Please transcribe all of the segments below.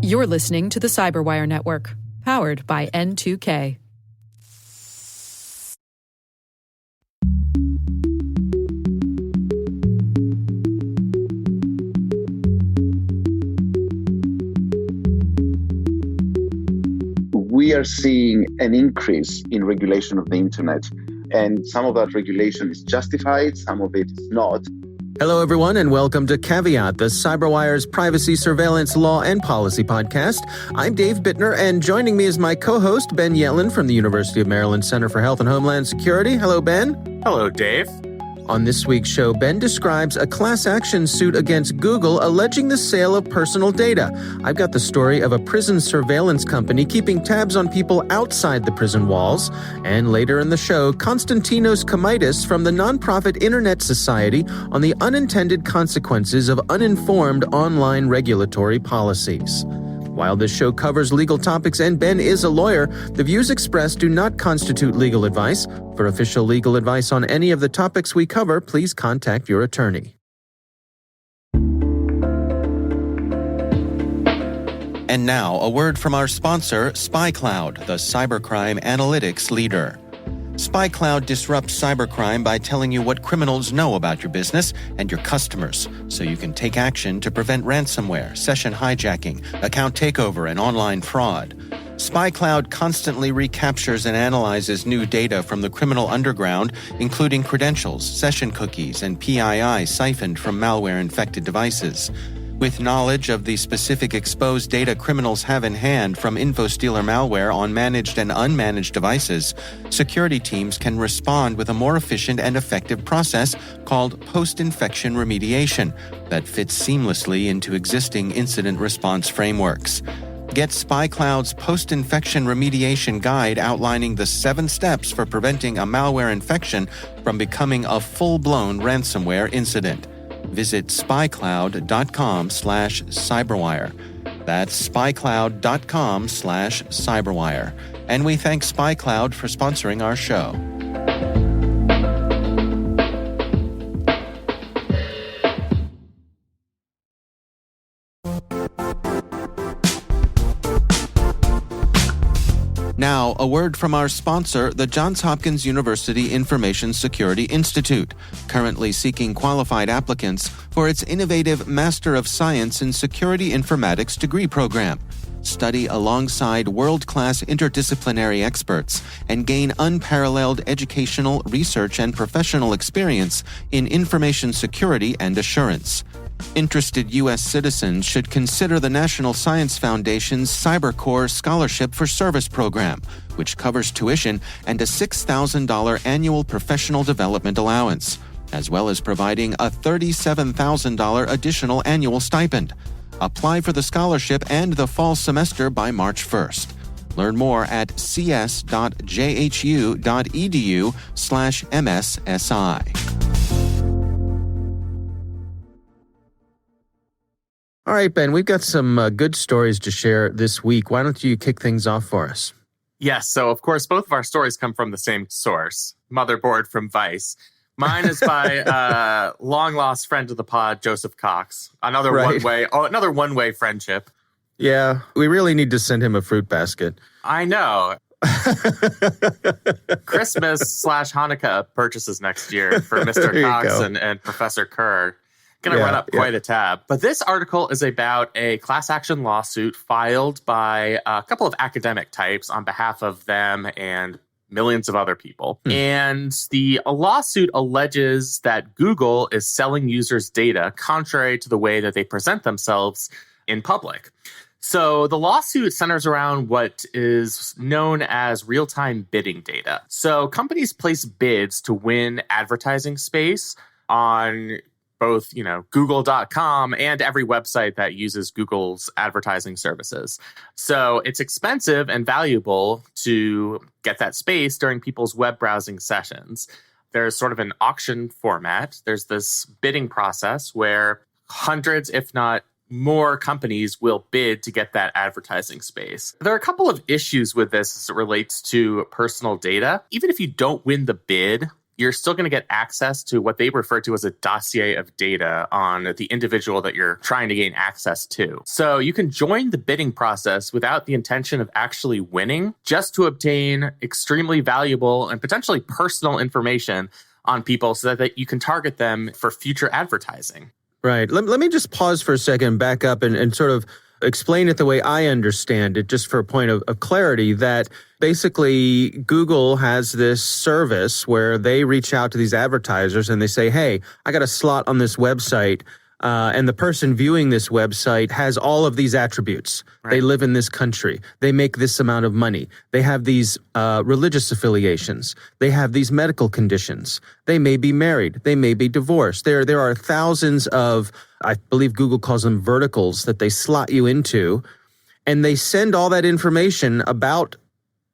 You're listening to the Cyberwire Network, powered by N2K. We are seeing an increase in regulation of the internet, and some of that regulation is justified, some of it is not. Hello, everyone, and welcome to Caveat, the CyberWire's privacy, surveillance, law, and policy podcast. I'm Dave Bittner, and joining me is my co-host, Ben Yelin from the University of Maryland Center for Health and Homeland Security. Hello, Ben. Hello, Dave. On this week's show, Ben describes a class action suit against Google alleging the sale of personal data. I've got the story of a prison surveillance company keeping tabs on people outside the prison walls. And later in the show, Konstantinos Komaitis from the nonprofit Internet Society on the unintended consequences of uninformed online regulatory policies. While this show covers legal topics and Ben is a lawyer, the views expressed do not constitute legal advice. For official legal advice on any of the topics we cover, please contact your attorney. And now, a word from our sponsor, SpyCloud, the cybercrime analytics leader. SpyCloud disrupts cybercrime by telling you what criminals know about your business and your customers, so you can take action to prevent ransomware, session hijacking, account takeover, and online fraud. SpyCloud constantly recaptures and analyzes new data from the criminal underground, including credentials, session cookies, and PII siphoned from malware-infected devices. With knowledge of the specific exposed data criminals have in hand from InfoStealer malware on managed and unmanaged devices, security teams can respond with a more efficient and effective process called post-infection remediation that fits seamlessly into existing incident response frameworks. Get SpyCloud's post-infection remediation guide outlining the 7 steps for preventing a malware infection from becoming a full-blown ransomware incident. Visit spycloud.com/cyberwire. That's spycloud.com/cyberwire. And we thank SpyCloud for sponsoring our show. Now, a word from our sponsor, the Johns Hopkins University Information Security Institute, currently seeking qualified applicants for its innovative Master of Science in Security Informatics degree program. Study alongside world-class interdisciplinary experts and gain unparalleled educational, research, and professional experience in information security and assurance. Interested U.S. citizens should consider the National Science Foundation's CyberCore Scholarship for Service program, which covers tuition and a $6,000 annual professional development allowance, as well as providing a $37,000 additional annual stipend. Apply for the scholarship and the fall semester by March 1st. Learn more at cs.jhu.edu/MSSI. All right, Ben, we've got some good stories to share this week. Why don't you kick things off for us? Yes, so of course, both of our stories come from the same source, Motherboard from Vice. Mine is by long-lost friend of the pod, Joseph Cox. Another one-way friendship. Yeah, we really need to send him a fruit basket. I know. Christmas/Hanukkah purchases next year for Mr. Cox and Professor Kerr. Going to run up quite a tab. But this article is about a class action lawsuit filed by a couple of academic types on behalf of them and millions of other people. And the lawsuit alleges that Google is selling users' data contrary to the way that they present themselves in public. So the lawsuit centers around what is known as real-time bidding data. So companies place bids to win advertising space on both, Google.com and every website that uses Google's advertising services. So it's expensive and valuable to get that space during people's web browsing sessions. There's sort of an auction format. There's this bidding process where hundreds, if not more companies will bid to get that advertising space. There are a couple of issues with this as it relates to personal data. Even if you don't win the bid, you're still going to get access to what they refer to as a dossier of data on the individual that you're trying to gain access to. So you can join the bidding process without the intention of actually winning, just to obtain extremely valuable and potentially personal information on people so that you can target them for future advertising. Right. Let me just pause for a second, back up and sort of explain it the way I understand it, just for a point of clarity, that basically Google has this service where they reach out to these advertisers and they say, hey, I got a slot on this website. And the person viewing this website has all of these attributes. Right. They live in this country. They make this amount of money. They have these religious affiliations. They have these medical conditions. They may be married. They may be divorced. There are thousands of, I believe Google calls them verticals, that they slot you into. And they send all that information about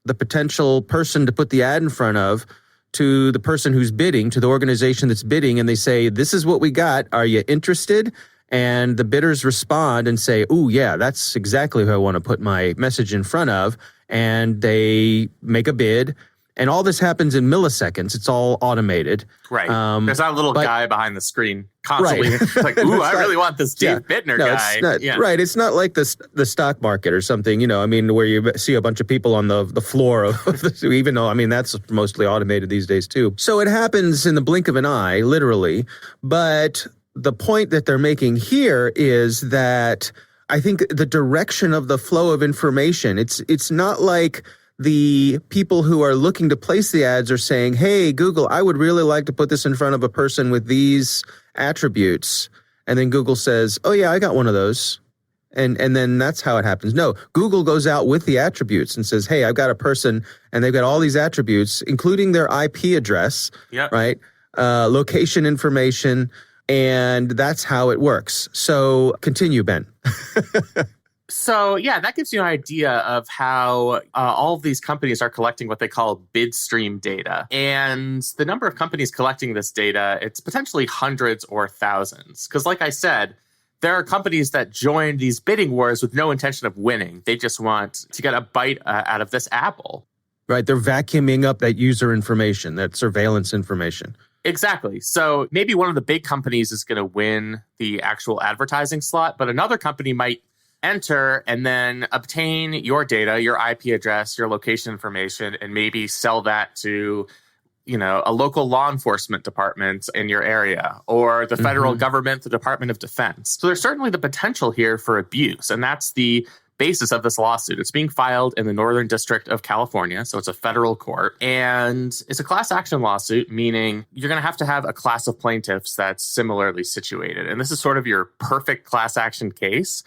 the potential person to put the ad in front of to the person who's bidding, to the organization that's bidding, and they say, this is what we got. Are you interested? And the bidders respond and say, oh, yeah, that's exactly who I want to put my message in front of. And they make a bid. And all this happens in milliseconds. It's all automated. Right. There's not a little guy behind the screen constantly like, ooh, I really want this Dave Bittner guy. It's not, right. It's not like the stock market or something, where you see a bunch of people on the floor of even though, that's mostly automated these days too. So it happens in the blink of an eye, literally. But the point that they're making here is that I think the direction of the flow of information, it's not like the people who are looking to place the ads are saying, hey, Google, I would really like to put this in front of a person with these attributes. And then Google says, oh, yeah, I got one of those. And then that's how it happens. No, Google goes out with the attributes and says, hey, I've got a person and they've got all these attributes, including their IP address, right? Location information. And that's how it works. So continue, Ben. So, yeah, that gives you an idea of how all of these companies are collecting what they call bid stream data. And the number of companies collecting this data, it's potentially hundreds or thousands. Because like I said, there are companies that join these bidding wars with no intention of winning. They just want to get a bite out of this apple. Right. They're vacuuming up that user information, that surveillance information. Exactly. So maybe one of the big companies is going to win the actual advertising slot, but another company might enter and then obtain your data, your IP address, your location information, and maybe sell that to, a local law enforcement department in your area or the federal government, the Department of Defense. So there's certainly the potential here for abuse. And that's the basis of this lawsuit. It's being filed in the Northern District of California, so it's a federal court. And it's a class action lawsuit, meaning you're going to have a class of plaintiffs that's similarly situated. And this is sort of your perfect class action case.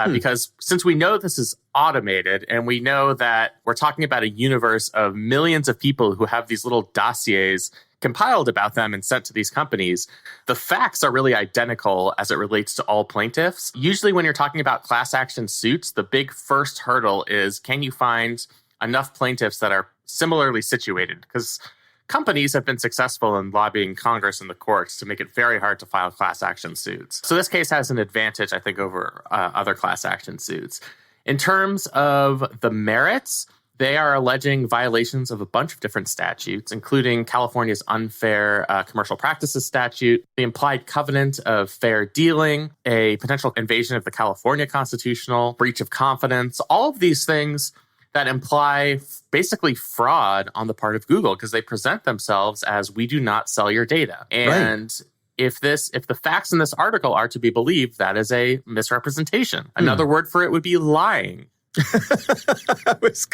Because since we know this is automated and we know that we're talking about a universe of millions of people who have these little dossiers compiled about them and sent to these companies, the facts are really identical as it relates to all plaintiffs. Usually when you're talking about class action suits, the big first hurdle is, can you find enough plaintiffs that are similarly situated? Because companies have been successful in lobbying Congress and the courts to make it very hard to file class action suits. So this case has an advantage, I think, over other class action suits. In terms of the merits, they are alleging violations of a bunch of different statutes, including California's unfair commercial practices statute, the implied covenant of fair dealing, a potential invasion of the California constitutional, breach of confidence, all of these things that imply basically fraud on the part of Google because they present themselves as, we do not sell your data. And if the facts in this article are to be believed, that is a misrepresentation. Another word for it would be lying. I was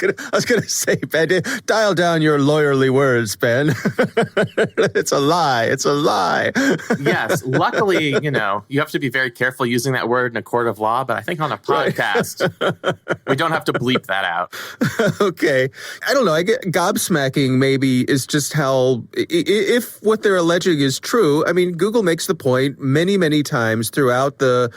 gonna say, Ben, dial down your lawyerly words, Ben. It's a lie. It's a lie. Yes. Luckily, you have to be very careful using that word in a court of law, but I think on a podcast, we don't have to bleep that out. Okay. I don't know. I get gobsmacking maybe is just how, if what they're alleging is true, Google makes the point many, many times throughout the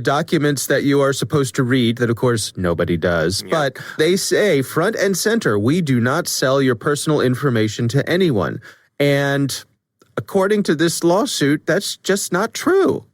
documents that you are supposed to read that, of course, nobody does. Yeah. But they say front and center, we do not sell your personal information to anyone. And according to this lawsuit, that's just not true.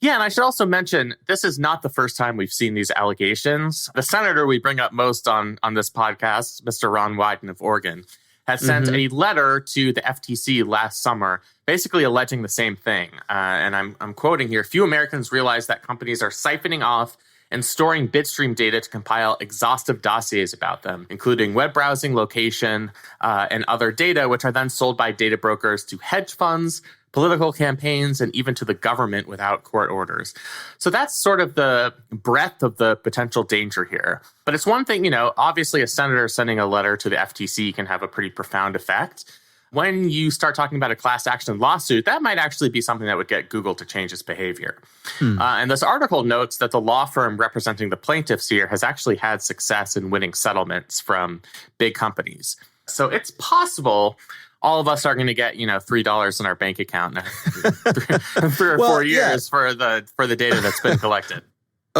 Yeah, and I should also mention, this is not the first time we've seen these allegations. The senator we bring up most on this podcast, Mr. Ron Wyden of Oregon, had sent a letter to the FTC last summer, basically alleging the same thing. And I'm quoting here, few Americans realize that companies are siphoning off and storing bitstream data to compile exhaustive dossiers about them, including web browsing, location, and other data, which are then sold by data brokers to hedge funds, political campaigns, and even to the government without court orders. So that's sort of the breadth of the potential danger here. But it's one thing, obviously a senator sending a letter to the FTC can have a pretty profound effect. When you start talking about a class action lawsuit, that might actually be something that would get Google to change its behavior. And this article notes that the law firm representing the plaintiffs here has actually had success in winning settlements from big companies. So it's possible all of us are going to get, $3 in our bank account in 3 or 4 years for the data that's been collected.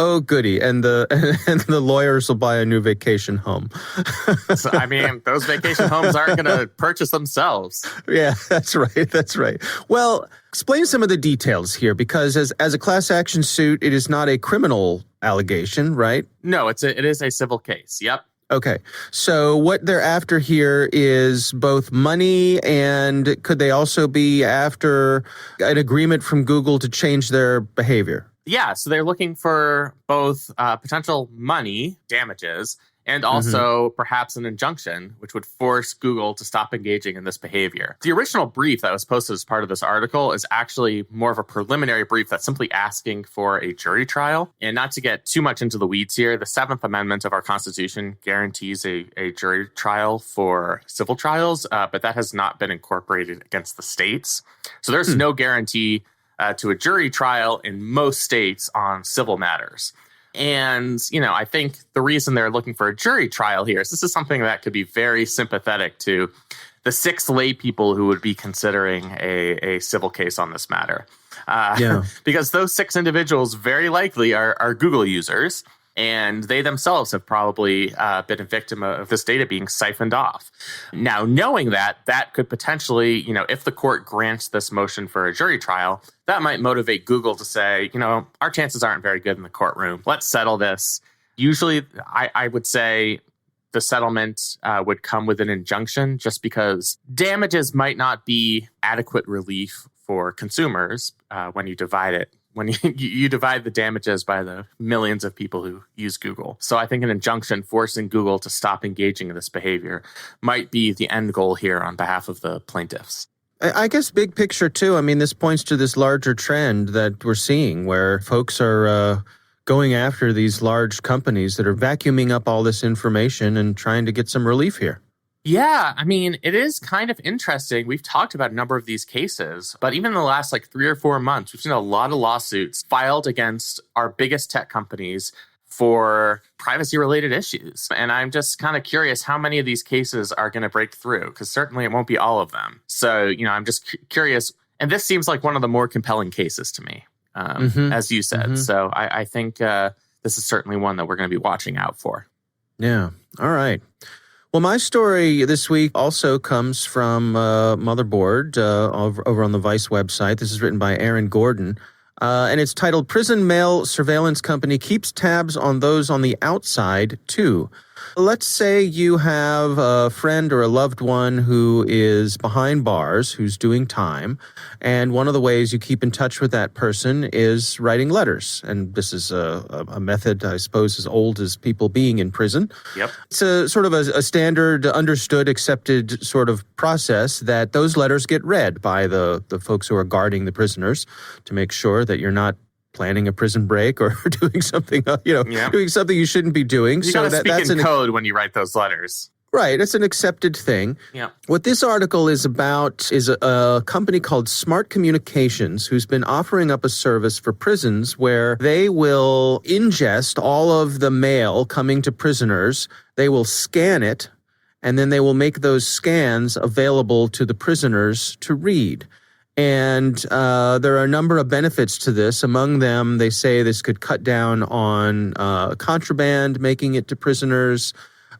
Oh, goody. And the lawyers will buy a new vacation home. So, those vacation homes aren't going to purchase themselves. Yeah, that's right. That's right. Well, explain some of the details here, because as a class action suit, it is not a criminal allegation, right? No, it is a civil case. Yep. Okay. So what they're after here is both money, and could they also be after an agreement from Google to change their behavior? Yeah, so they're looking for both potential money damages and also perhaps an injunction, which would force Google to stop engaging in this behavior. The original brief that was posted as part of this article is actually more of a preliminary brief that's simply asking for a jury trial. And not to get too much into the weeds here, the 7th Amendment of our Constitution guarantees a jury trial for civil trials, but that has not been incorporated against the states. So there's no guarantee to a jury trial in most states on civil matters. And, I think the reason they're looking for a jury trial here is this is something that could be very sympathetic to the 6 lay people who would be considering a civil case on this matter. Because those 6 individuals very likely are Google users, and they themselves have probably been a victim of this data being siphoned off. Now, knowing that could potentially, if the court grants this motion for a jury trial, that might motivate Google to say, our chances aren't very good in the courtroom. Let's settle this. Usually, I would say the settlement would come with an injunction, just because damages might not be adequate relief for consumers when you divide it. When you divide the damages by the millions of people who use Google. So I think an injunction forcing Google to stop engaging in this behavior might be the end goal here on behalf of the plaintiffs. I guess big picture, too. This points to this larger trend that we're seeing where folks are going after these large companies that are vacuuming up all this information and trying to get some relief here. Yeah, it is kind of interesting. We've talked about a number of these cases, but even in the last 3 or 4 months, we've seen a lot of lawsuits filed against our biggest tech companies for privacy-related issues. And I'm just kind of curious how many of these cases are going to break through, because certainly it won't be all of them. So, I'm just curious. And this seems like one of the more compelling cases to me, as you said. So I think this is certainly one that we're going to be watching out for. Yeah. All right. Well, my story this week also comes from Motherboard over on the Vice website. This is written by Aaron Gordon, and it's titled, Prison Mail Surveillance Company Keeps Tabs on Those on the Outside, Too. Let's say you have a friend or a loved one who is behind bars, who's doing time, and one of the ways you keep in touch with that person is writing letters. And this is a method, I suppose, as old as people being in prison. Yep. It's a sort of a standard, understood, accepted sort of process that those letters get read by the folks who are guarding the prisoners to make sure that you're not planning a prison break or doing something, doing something you shouldn't be doing. You gotta speak in code when you write those letters. Right. It's an accepted thing. Yeah. What this article is about is a company called Smart Communications, who's been offering up a service for prisons where they will ingest all of the mail coming to prisoners. They will scan it, and then they will make those scans available to the prisoners to read. And there are a number of benefits to this. Among them, they say this could cut down on contraband, making it to prisoners.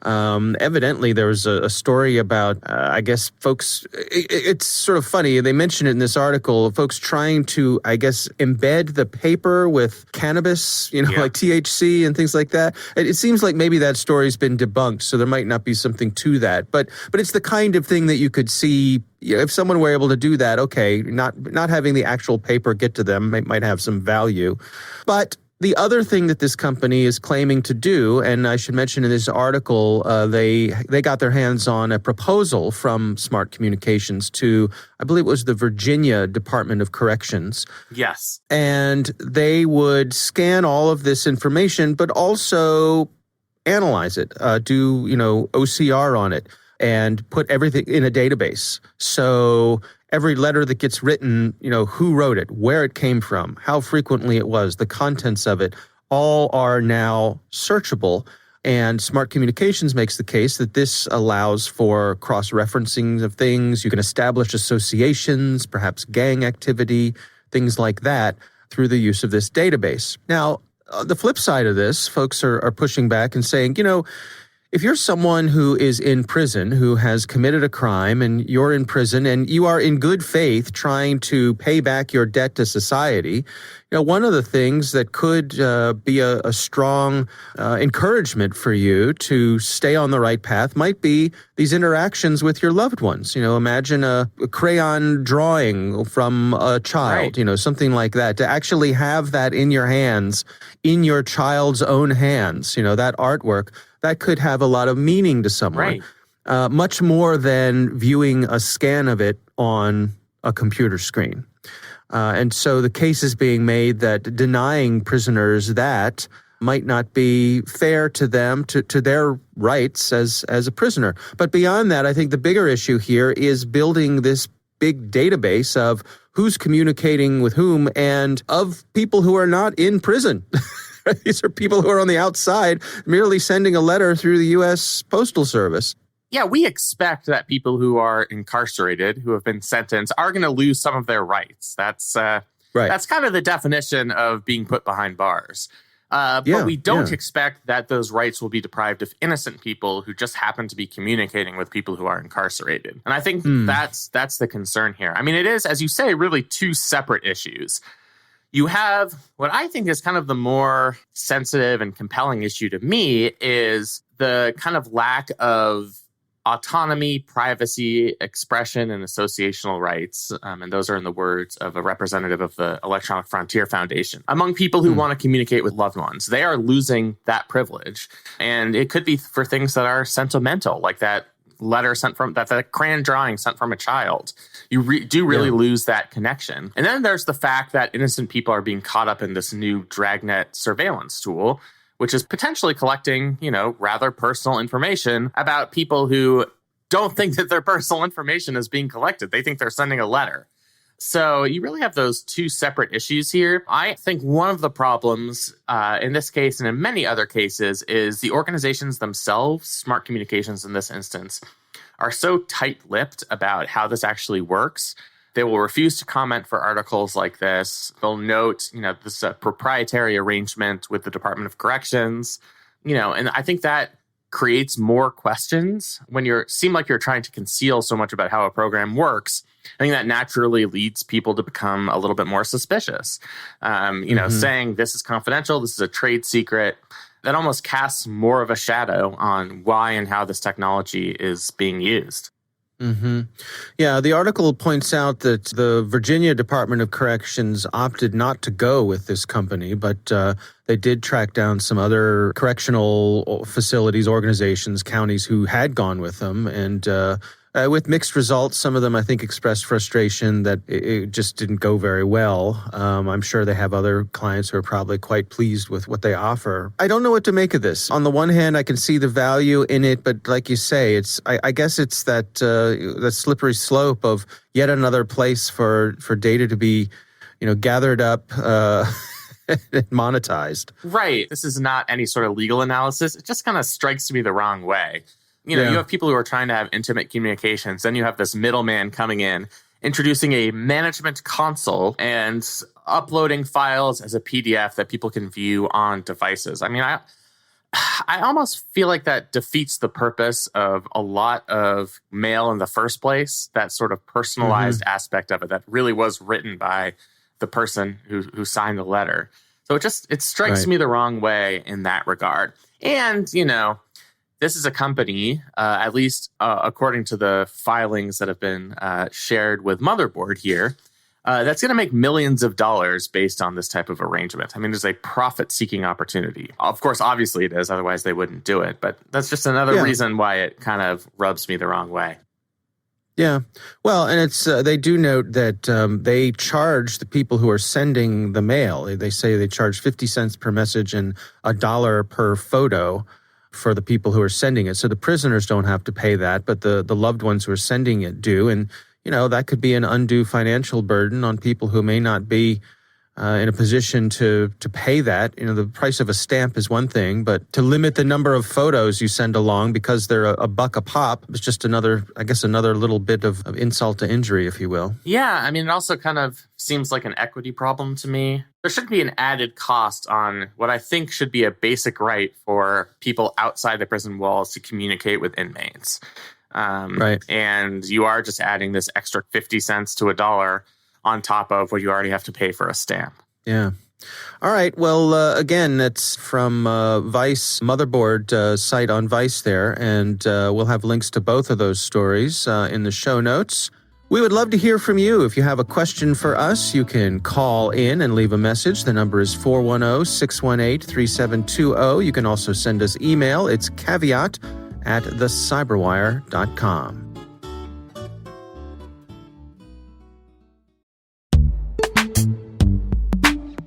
Evidently, there was a story about, I guess, folks, it's sort of funny. They mentioned it in this article, folks trying to, I guess, embed the paper with cannabis, like THC and things like that. It seems like maybe that story's been debunked, so there might not be something to that. But it's the kind of thing that you could see, if someone were able to do that, okay, not having the actual paper get to them might have some value. But the other thing that this company is claiming to do, and I should mention in this article, they got their hands on a proposal from Smart Communications to, I believe it was the Virginia Department of Corrections. Yes. And they would scan all of this information, but also analyze it, do, OCR on it, and put everything in a database. So every letter that gets written, who wrote it, where it came from, how frequently it was, the contents of it, all are now searchable. And Smart Communications makes the case that this allows for cross-referencing of things. You can establish associations, perhaps gang activity, things like that, through the use of this database. Now, the flip side of this, folks are pushing back and saying, if you're someone who is in prison, who has committed a crime, and you're in prison and you are in good faith trying to pay back your debt to society, one of the things that could be a strong encouragement for you to stay on the right path might be these interactions with your loved ones. Imagine a crayon drawing from a child, right. Something like that, to actually have that in your hands, in your child's own hands, that artwork. That could have a lot of meaning to someone, right. Much more than viewing a scan of it on a computer screen. And so the case is being made that denying prisoners that might not be fair to them, to their rights as a prisoner. But beyond that, I think the bigger issue here is building this big database of who's communicating with whom and of people who are not in prison. These are people who are on the outside merely sending a letter through the U.S. Postal Service. Yeah, we expect that people who are incarcerated, who have been sentenced, are going to lose some of their rights. That's right. That's kind of the definition of being put behind bars. But we don't expect that those rights will be deprived of innocent people who just happen to be communicating with people who are incarcerated. And I think that's the concern here. I mean, it is, as you say, really two separate issues. You have what I think is kind of the more sensitive and compelling issue to me is the kind of lack of autonomy, privacy, expression, and associational rights. And those are in the words of a representative of the Electronic Frontier Foundation. Among people who want to communicate with loved ones, they are losing that privilege. And it could be for things that are sentimental, like that letter sent from that crayon drawing sent from a child. You do really lose that connection. And then there's the fact that innocent people are being caught up in this new dragnet surveillance tool, which is potentially collecting, rather personal information about people who don't think that their personal information is being collected. They think they're sending a letter. So you really have those two separate issues here. I think one of the problems in this case and in many other cases is the organizations themselves, Smart Communications in this instance, are so tight-lipped about how this actually works. They will refuse to comment for articles like this. They'll note, this is a proprietary arrangement with the Department of Corrections, and I think that creates more questions when seem like you're trying to conceal so much about how a program works. I think that naturally leads people to become a little bit more suspicious. Saying this is confidential, this is a trade secret, that almost casts more of a shadow on why and how this technology is being used. Mm-hmm. Yeah, the article points out that the Virginia Department of Corrections opted not to go with this company, but they did track down some other correctional facilities, organizations, counties who had gone with them, and with mixed results. Some of them, I think, expressed frustration that it just didn't go very well. I'm sure they have other clients who are probably quite pleased with what they offer. I don't know what to make of this. On the one hand, I can see the value in it, but like you say, I guess it's that slippery slope of yet another place for data to be, gathered up and monetized. Right. This is not any sort of legal analysis. It just kind of strikes me the wrong way. You have people who are trying to have intimate communications. Then you have this middleman coming in, introducing a management console and uploading files as a PDF that people can view on devices. I mean, I almost feel like that defeats the purpose of a lot of mail in the first place, that sort of personalized aspect of it that really was written by the person who signed the letter. So it strikes me the wrong way in that regard. And, this is a company, at least according to the filings that have been shared with Motherboard here, that's going to make millions of dollars based on this type of arrangement. I mean, there's a profit-seeking opportunity. Of course, obviously it is, otherwise they wouldn't do it. But that's just another reason why it kind of rubs me the wrong way. Yeah. Well, and it's they do note that they charge the people who are sending the mail. They say they charge 50 cents per message and $1 per photo for the people who are sending it. So the prisoners don't have to pay that, but the loved ones who are sending it do. And that could be an undue financial burden on people who may not be in a position to pay that. The price of a stamp is one thing, but to limit the number of photos you send along because they're a buck a pop is just another little bit of insult to injury, if you will. Yeah, I mean, it also kind of seems like an equity problem to me. There should be an added cost on what I think should be a basic right for people outside the prison walls to communicate with inmates. Right. And you are just adding this extra 50 cents to $1 on top of what you already have to pay for a stamp. Yeah. All right. Well, again, that's from Vice Motherboard site on Vice there, and we'll have links to both of those stories in the show notes. We would love to hear from you. If you have a question for us, you can call in and leave a message. The number is 410-618-3720. You can also send us email. It's caveat@thecyberwire.com.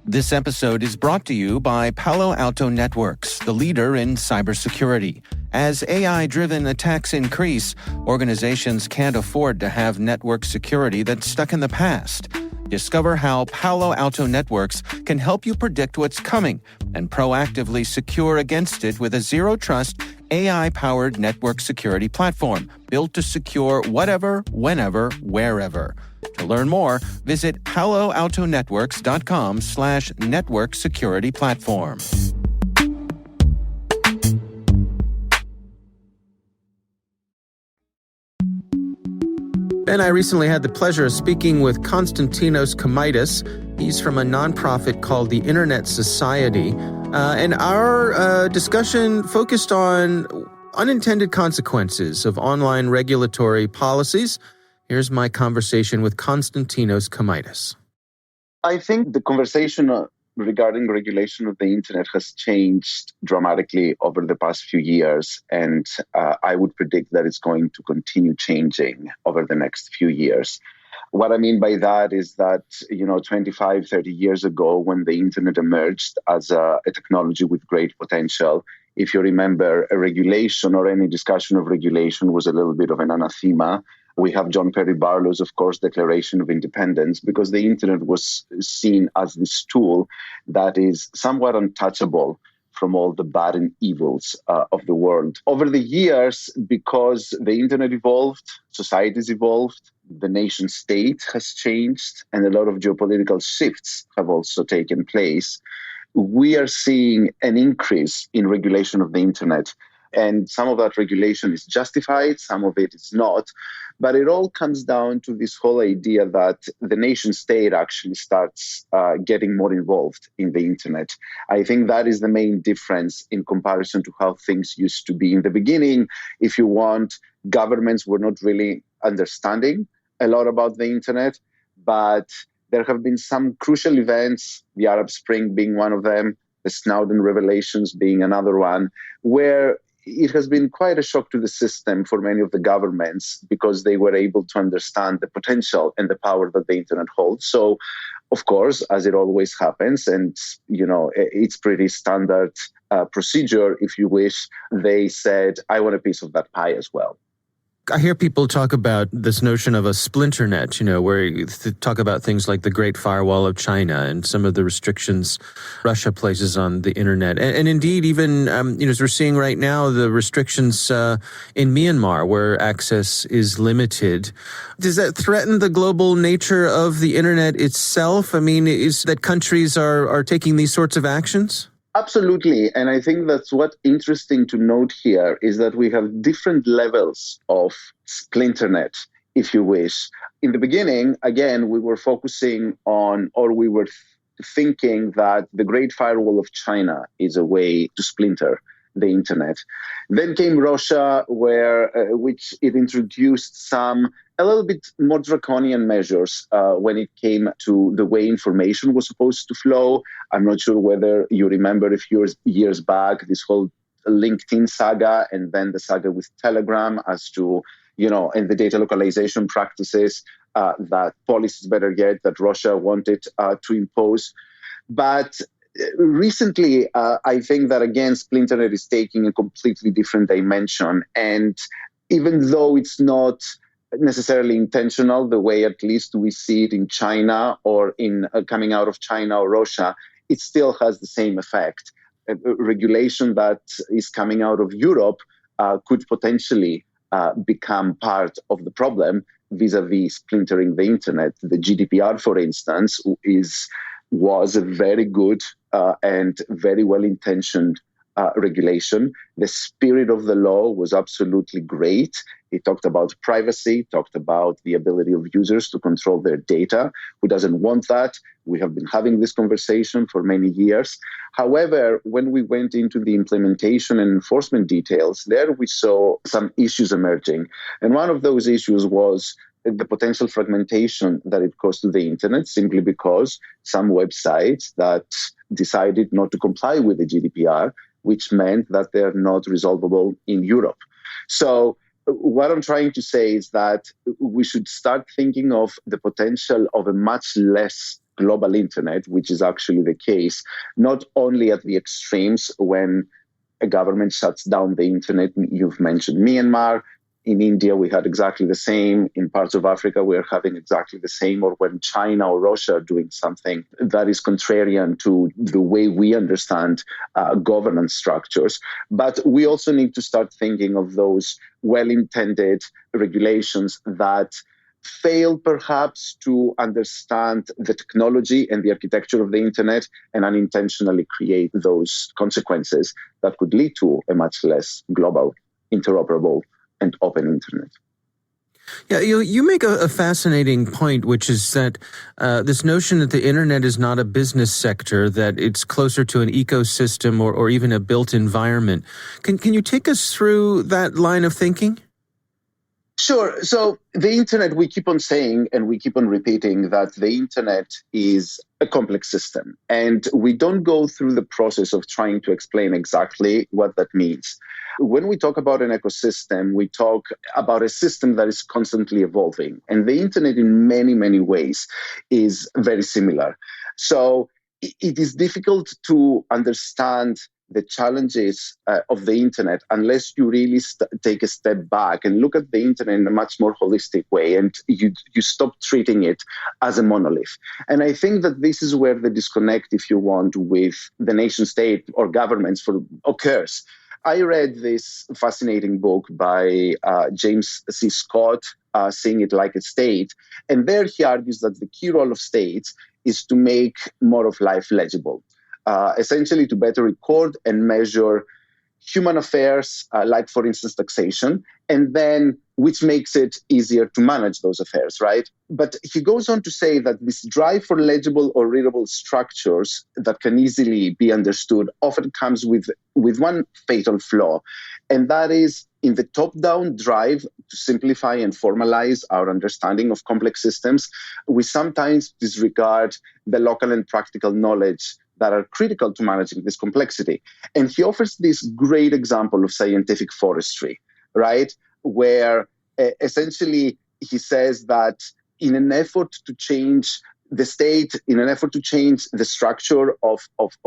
This episode is brought to you by Palo Alto Networks, the leader in cybersecurity. As AI-driven attacks increase, organizations can't afford to have network security that's stuck in the past. Discover how Palo Alto Networks can help you predict what's coming and proactively secure against it with a zero-trust, AI-powered network security platform built to secure whatever, whenever, wherever. To learn more, visit paloaltonetworks.com/network security platform. Ben, I recently had the pleasure of speaking with Konstantinos Komaitis. He's from a nonprofit called the Internet Society. And our discussion focused on unintended consequences of online regulatory policies. Here's my conversation with Konstantinos Komaitis. I think the conversation regarding regulation of the internet has changed dramatically over the past few years, and I would predict that it's going to continue changing over the next few years. What I mean by that is that, 25, 30 years ago, when the internet emerged as a technology with great potential, if you remember, a regulation or any discussion of regulation was a little bit of an anathema. We have John Perry Barlow's, of course, Declaration of Independence, because the internet was seen as this tool that is somewhat untouchable from all the bad and evils of the world. Over the years, because the internet evolved, societies evolved, the nation state has changed, and a lot of geopolitical shifts have also taken place, we are seeing an increase in regulation of the internet. And some of that regulation is justified, some of it is not. But it all comes down to this whole idea that the nation state actually starts getting more involved in the internet. I think that is the main difference in comparison to how things used to be. In the beginning, if you want, governments were not really understanding a lot about the internet, but there have been some crucial events, the Arab Spring being one of them, the Snowden revelations being another one, where it has been quite a shock to the system for many of the governments because they were able to understand the potential and the power that the internet holds. So, of course, as it always happens, and, it's pretty standard procedure, if you wish, they said, I want a piece of that pie as well. I hear people talk about this notion of a splinter net, where you talk about things like the Great Firewall of China and some of the restrictions Russia places on the internet. And indeed, even, as we're seeing right now, the restrictions in Myanmar where access is limited. Does that threaten the global nature of the internet itself? I mean, is that countries are taking these sorts of actions? Absolutely. And I think that's what's interesting to note here is that we have different levels of splinternet, if you wish. In the beginning, again, we were focusing on, or we were thinking that the Great Firewall of China is a way to splinter the internet. Then came Russia, which it introduced some a little bit more draconian measures when it came to the way information was supposed to flow. I'm not sure whether you remember a few years back this whole LinkedIn saga, and then the saga with Telegram as to, and the data localization practices that policies, better yet, that Russia wanted to impose. But recently, I think that, again, splinternet is taking a completely different dimension. And even though it's not necessarily intentional, the way at least we see it in China or in coming out of China or Russia, it still has the same effect. Regulation that is coming out of Europe could potentially become part of the problem vis-a-vis splintering the internet. The GDPR, for instance, was a very good and very well-intentioned regulation. The spirit of the law was absolutely great. It talked about privacy, talked about the ability of users to control their data. Who doesn't want that? We have been having this conversation for many years. However, when we went into the implementation and enforcement details, there we saw some issues emerging. And one of those issues was the potential fragmentation that it caused to the internet, simply because some websites that decided not to comply with the GDPR, which meant that they're not resolvable in Europe. So what I'm trying to say is that we should start thinking of the potential of a much less global internet, which is actually the case, not only at the extremes when a government shuts down the internet. You've mentioned Myanmar. In India, we had exactly the same. In parts of Africa, we're having exactly the same. Or when China or Russia are doing something that is contrarian to the way we understand governance structures. But we also need to start thinking of those well-intended regulations that fail perhaps to understand the technology and the architecture of the internet and unintentionally create those consequences that could lead to a much less global, interoperable, and open internet. Yeah, you make a fascinating point, which is that this notion that the internet is not a business sector, that it's closer to an ecosystem or even a built environment. Can you take us through that line of thinking? Sure. So the internet, we keep on saying and we keep on repeating that the internet is a complex system. And we don't go through the process of trying to explain exactly what that means. When we talk about an ecosystem, we talk about a system that is constantly evolving. And the internet in many, many ways is very similar. So it is difficult to understand the challenges of the internet unless you really take a step back and look at the internet in a much more holistic way, and you stop treating it as a monolith. And I think that this is where the disconnect, if you want, with the nation state or governments occurs. I read this fascinating book by James C. Scott, Seeing It Like a State, and there he argues that the key role of states is to make more of life legible. Essentially to better record and measure human affairs, like, for instance, taxation, and then which makes it easier to manage those affairs, right? But he goes on to say that this drive for legible or readable structures that can easily be understood often comes with one fatal flaw, and that is in the top-down drive to simplify and formalize our understanding of complex systems, we sometimes disregard the local and practical knowledge that are critical to managing this complexity. And he offers this great example of scientific forestry, right? Where essentially he says that in an effort to change the state, in an effort to change the structure of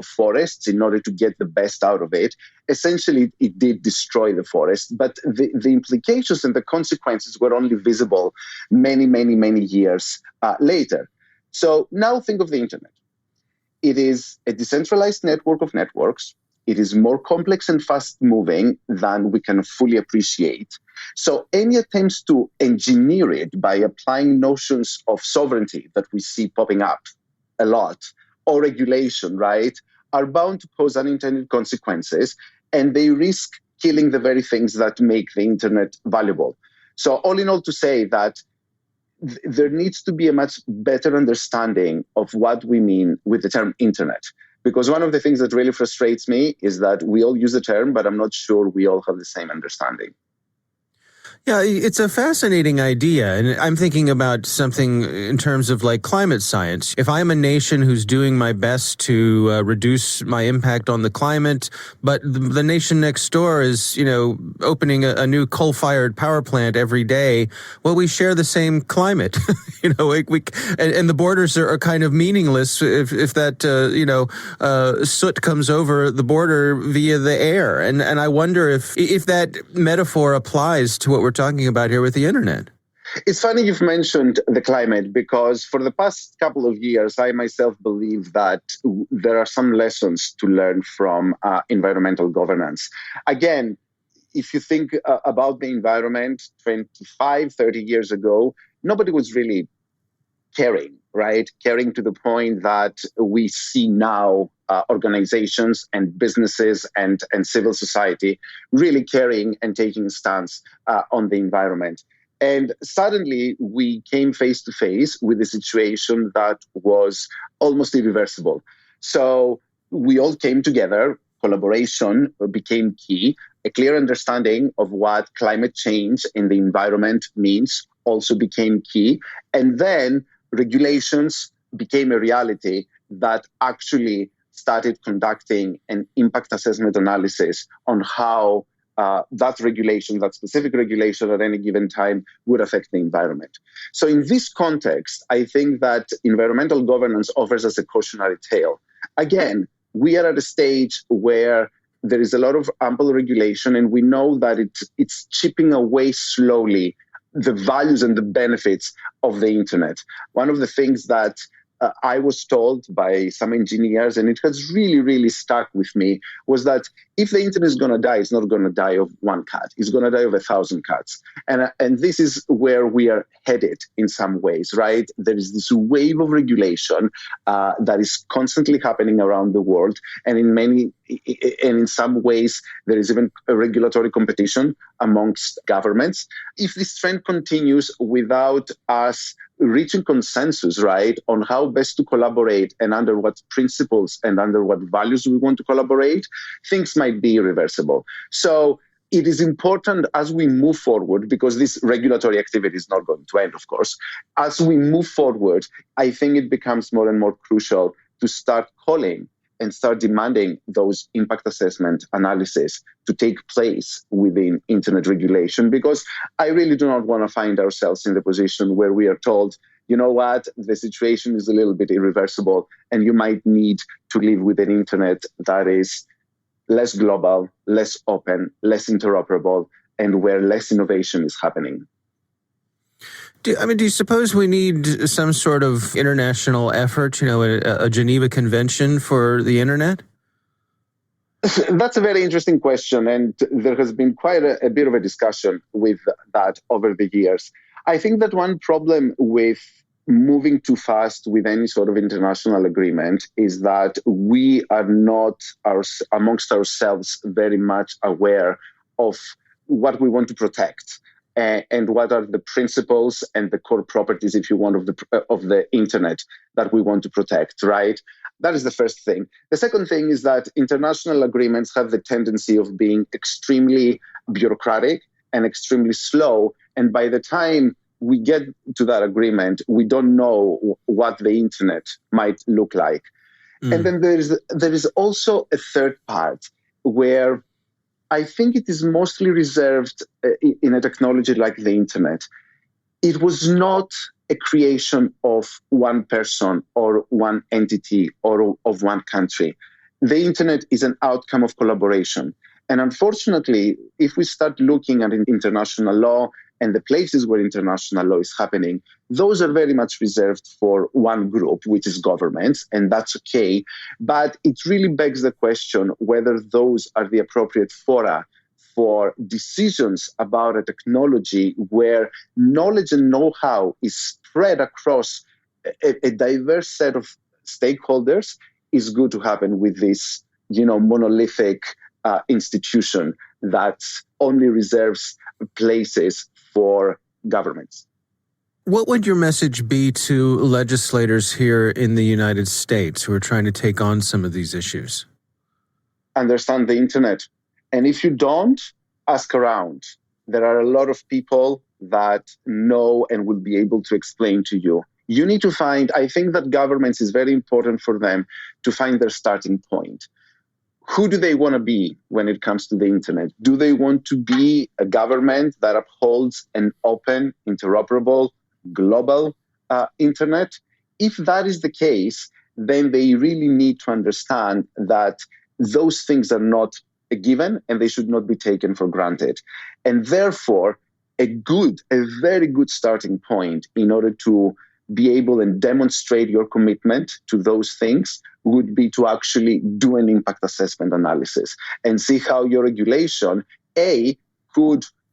forests in order to get the best out of it, essentially it did destroy the forest. But the implications and the consequences were only visible many, many, many years later. So now think of the internet. It is a decentralized network of networks. It is more complex and fast-moving than we can fully appreciate. So any attempts to engineer it by applying notions of sovereignty that we see popping up a lot, or regulation, right, are bound to cause unintended consequences, and they risk killing the very things that make the internet valuable. So all in all, to say that there needs to be a much better understanding of what we mean with the term internet. Because one of the things that really frustrates me is that we all use the term, but I'm not sure we all have the same understanding. Yeah, it's a fascinating idea. And I'm thinking about something in terms of like climate science. If I'm a nation who's doing my best to reduce my impact on the climate, but the nation next door is, opening a new coal-fired power plant every day, well, we share the same climate. And the borders are kind of meaningless if that, soot comes over the border via the air. And I wonder if that metaphor applies to what we're talking about here with the internet. It's funny you've mentioned the climate, because for the past couple of years, I myself believe that there are some lessons to learn from environmental governance. Again, if you think about the environment 25, 30 years ago, nobody was really caring, right? Caring to the point that we see now organizations and businesses and civil society really caring and taking a stance on the environment. And suddenly we came face to face with a situation that was almost irreversible. So we all came together, collaboration became key, a clear understanding of what climate change in the environment means also became key. And then regulations became a reality that actually started conducting an impact assessment analysis on how that specific regulation at any given time would affect the environment. So in this context, I think that environmental governance offers us a cautionary tale. Again, we are at a stage where there is a lot of ample regulation, and we know that it's chipping away slowly the values and the benefits of the internet. One of the things that I was told by some engineers, and it has really, really stuck with me, was that if the internet is going to die, it's not going to die of one cat. It's going to die of 1,000 cats. And this is where we are headed in some ways, right? There is this wave of regulation that is constantly happening around the world. And in some ways, there is even a regulatory competition amongst governments. If this trend continues without us reaching consensus, right, on how best to collaborate and under what principles and under what values we want to collaborate, things might be irreversible. So it is important as we move forward, because this regulatory activity is not going to end, of course. As we move forward, I think it becomes more and more crucial to start calling and start demanding those impact assessment analysis to take place within internet regulation, because I really do not want to find ourselves in the position where we are told, you know what, the situation is a little bit irreversible and you might need to live with an internet that is less global, less open, less interoperable, and where less innovation is happening. Do you suppose we need some sort of international effort, a Geneva Convention for the internet? That's a very interesting question, and there has been quite a bit of a discussion with that over the years. I think that one problem with moving too fast with any sort of international agreement is that we are not amongst ourselves very much aware of what we want to protect. And what are the principles and the core properties, if you want, of the internet that we want to protect, right? That is the first thing. The second thing is that international agreements have the tendency of being extremely bureaucratic and extremely slow. And by the time we get to that agreement, we don't know what the internet might look like. And then there is also a third part where I think it is mostly reserved in a technology like the internet. It was not a creation of one person or one entity or of one country. The internet is an outcome of collaboration. And unfortunately, if we start looking at international law and the places where international law is happening, those are very much reserved for one group, which is governments, and that's okay. But it really begs the question whether those are the appropriate fora for decisions about a technology where knowledge and know-how is spread across a diverse set of stakeholders is going to happen with this, monolithic institution that only reserves places for governments. What would your message be to legislators here in the United States who are trying to take on some of these issues? Understand the internet. And if you don't, ask around. There are a lot of people that know and will be able to explain to you. You need to I think that governments is very important for them to find their starting point. Who do they want to be when it comes to the internet? Do they want to be a government that upholds an open, interoperable, global internet? If that is the case, then they really need to understand that those things are not a given and they should not be taken for granted. And therefore, a very good starting point in order to be able and demonstrate your commitment to those things would be to actually do an impact assessment analysis and see how your regulation, A,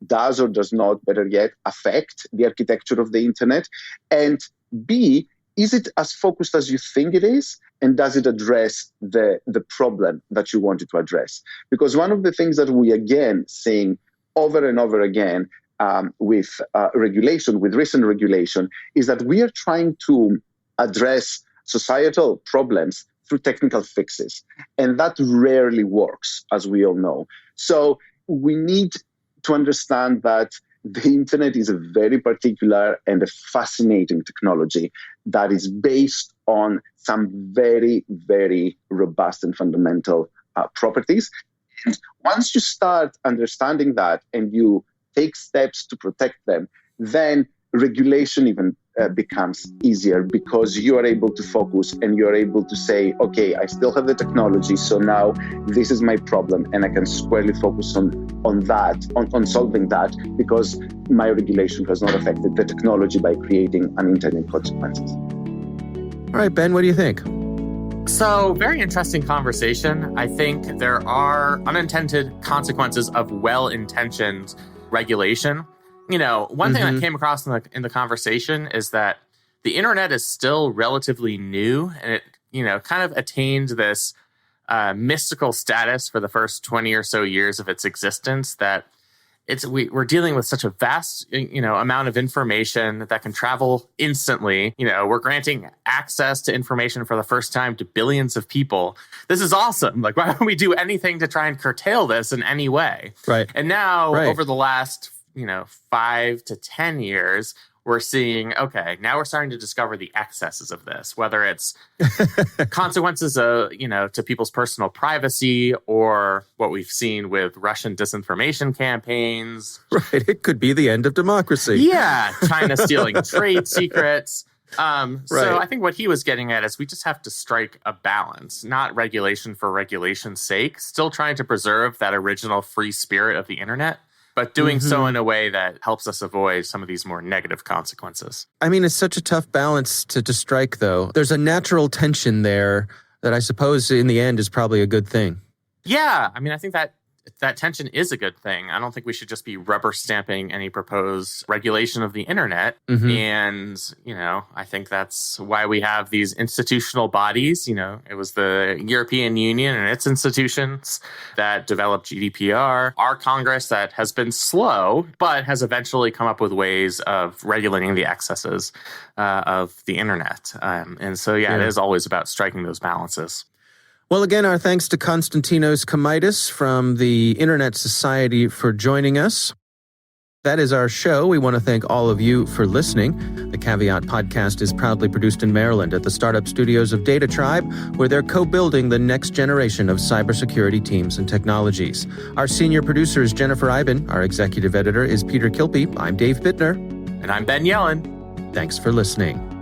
does or does not, better yet, affect the architecture of the internet, and B, is it as focused as you think it is, and does it address the problem that you wanted to address? Because one of the things that we again seeing over and over again with recent regulation, is that we are trying to address societal problems through technical fixes. And that rarely works, as we all know. So we need to understand that the internet is a very particular and a fascinating technology that is based on some very, very robust and fundamental properties. And once you start understanding that and you take steps to protect them, then regulation even becomes easier because you are able to focus and you're able to say, okay, I still have the technology, so now this is my problem and I can squarely focus on solving that because my regulation has not affected the technology by creating unintended consequences. All right, Ben, what do you think? So, very interesting conversation. I think there are unintended consequences of well-intentioned regulation. One thing that came across in the conversation is that the internet is still relatively new, and it, kind of attained this mystical status for the first 20 or so years of its existence. That we're dealing with such a vast, amount of information that can travel instantly. We're granting access to information for the first time to billions of people. This is awesome. Like, why don't we do anything to try and curtail this in any way? Right. And now, over the last 5 to 10 years, we're seeing, okay, now we're starting to discover the excesses of this, whether it's consequences to people's personal privacy or what we've seen with Russian disinformation campaigns. Right. It could be the end of democracy. Yeah. China stealing trade secrets. So I think what he was getting at is we just have to strike a balance, not regulation for regulation's sake, still trying to preserve that original free spirit of the internet, but doing so in a way that helps us avoid some of these more negative consequences. I mean, it's such a tough balance to strike, though. There's a natural tension there that I suppose in the end is probably a good thing. Yeah. I mean, I think that tension is a good thing. I don't think we should just be rubber stamping any proposed regulation of the internet. And, I think that's why we have these institutional bodies. It was the European Union and its institutions that developed GDPR. Our Congress that has been slow, but has eventually come up with ways of regulating the excesses of the internet. And so, it is always about striking those balances. Well, again, our thanks to Konstantinos Komaitis from the Internet Society for joining us. That is our show. We want to thank all of you for listening. The Caveat podcast is proudly produced in Maryland at the startup studios of Data Tribe, where they're co-building the next generation of cybersecurity teams and technologies. Our senior producer is Jennifer Iben. Our executive editor is Peter Kilpie. I'm Dave Bittner. And I'm Ben Yellen. Thanks for listening.